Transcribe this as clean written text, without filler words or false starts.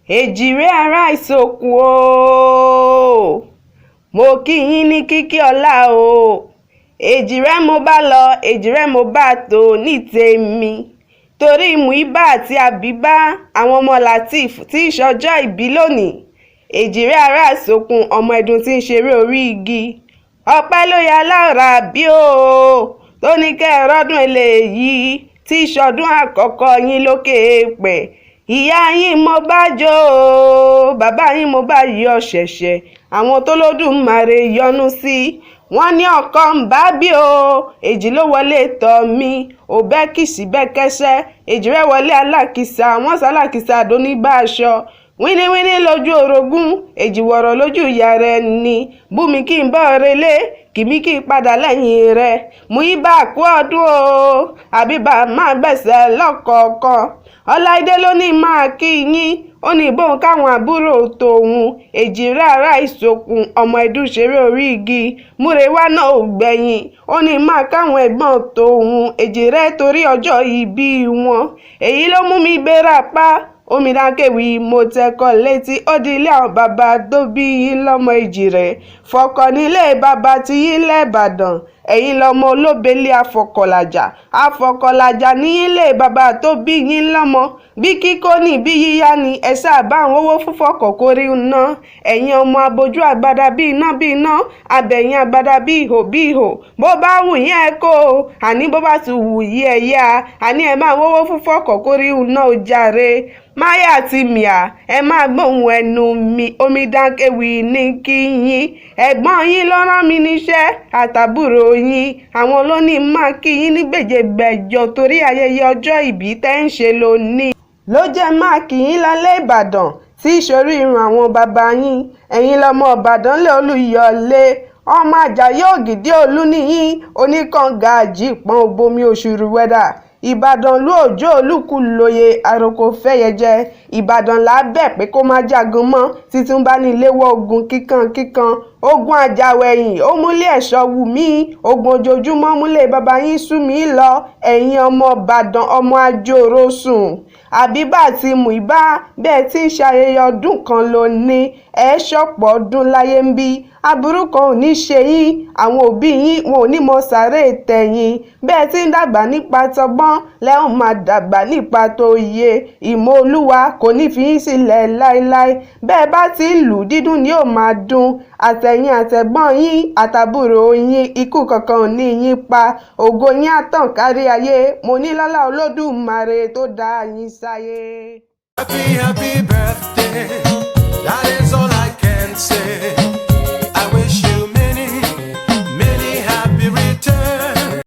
Èjìrẹ́ ará Ìsòkun o, mo kí yín ní kíkí ọlá o. Èjìrẹ́ mo bá lọ, èjìrẹ́ mo bá tò ní tèmi. Torí Muibat àti Àbíbá àwọn ọmọ Lateef tí ìṣọjọ́ ìbí lónìí. Èjìrẹ́ ará Ìsòkun ọmọ ẹdun tí ń ṣeré orí igi. Ọpẹ́ ló yá lára bí o, tó ní kẹ́ ẹ rọ́dún eléyìí tí ìṣọdún àkọ́kọ́ yín lókè èèpẹ̀. Ìyá yín mo bá jó o, bàbá yín mo bá yọ ṣẹ̀ṣẹ̀. Àwọn t'Olódùmarè yọ́nú sí, wọ́n ní ọkọ ń bá bí o. Èjì ló wọlé tọ̀ mí, ò bẹ́ kìsì bẹ́ kẹ́sẹ́. Èjìrẹ́ wọlé alákìsà, wọ́n sálákìsà dónígbà aṣọ. Wíníwíní lójú orogún, èjì wọ̀rọ̀ lójú ìyá rẹ̀ ni. Bú mi kí n bọ́ relé, kìmí kí n padà lẹ́yìn rẹ̀. Muibat kú ọdún o, Àbíbá máa gbẹ̀sẹ̀ lọ́kọ̀ọ̀kan. Ọláìdé ló ní máa kí yín, ó ní bóun káwọn àbúrò tòun. Èjìrẹ́ ará Ìsòkun ọmọ ẹdun ṣeré orí igi. Múrewá náà ò gbẹ̀yìn, ó ní máa káwọn ẹ̀gbọ́n tòun. Èjìrẹ́ torí ọjọ́ ìbí wọn, èyí ló mú mi gbéra pa. Omidankewi mo tẹkọ̀ létí, ó di ilé àwọn bàbá tó bí yín lọ́mọ Èjìrẹ́. Fọkọ̀ nílé bàbá ti yín lẹ́bàdàn, ẹ̀yin lọ́mọ olóbelé afọkọ̀làjà. Afọkọ̀làjà ní ilé bàbá tó bí yín lọ́mọ. Bí kíkó ní bí yíyá ni ẹ sábà ń owó fúnfọkọ̀ kórí ná. Ẹ̀yin ọmọ abojú àgbàdà bí iná, abẹ̀yìn àgbàdà bí ihò. Bó bá wù yín ẹ kó o, àní bó bá ti wù yín ẹ yá, àní ẹ máa owó fúnfọkọ̀ kórí ná o jàre. Máyà àti Mìà, ẹ máa gbóhùn ẹnu mi. Omidankewi ní kí yín. Ẹ̀gbọ́n yín ló rán mi níṣẹ́, àtàbúrò yín. Àwọn ló ní máa kí yín ní gbèjègbèjọ torí ayẹyẹ ọjọ́ ìbí tẹ́ ń ṣe lónìí. Ló jẹ́ máa kí yín lálẹ́ Ìbàdàn tí ìṣòrí irun àwọn bàbá yín. Ẹ̀yin lọmọ Ìbàdàn lé Olúyọ̀lé. Ọmọ Àjàyí Ògìdì Olú níyín, oníkànga àjípọn òbomi òṣùrù wẹ́dà. Ìbàdàn lú òjò olúkú lóye àròkò fẹ́yẹjẹ. Ìbàdàn lábẹ́ pé kó má jagun mọ́, títún bá ní léwọ́ ogun kíkan. Ogun àjàwẹ̀yìn ó múlé ẹ̀ṣọ́ wù mí, ogun ojoojúmọ́ múlé bàbá yín sú mi lọ. Ẹ̀yin ọmọ Ìbàdàn ọmọ àjòrò sùn. Àbíbá àti Muibat bẹ́ẹ̀ tí ń ṣayẹyẹ ọdún kan lónìí, ẹ ṣọ̀pọ̀ ọdún láyé ń bí. Aburú kan ò ní ṣe yín, àwọn òbí yín wọn ò ní mọ sàárè tẹ̀yìn. Bẹ́ẹ̀ tí ń dàgbà nípa tọgbọ́n, lẹ́hùn máa dàgbà nípa tó yẹ. Ìmọ̀ Olúwa kò ní fi yín sílẹ̀ láéláé. Bẹ́ẹ̀ bá ti ń lù dídùn ni yóò máa dún. Àtẹ̀yìn àtẹ̀gbọ́n yín àtàbúrò yín, ikú kankan ò ní yín pa. Ògo yín á tàn kárí ayé. Mo ní lọ́lá Olódùmarè tó dá yín sáyé. Happy birthday.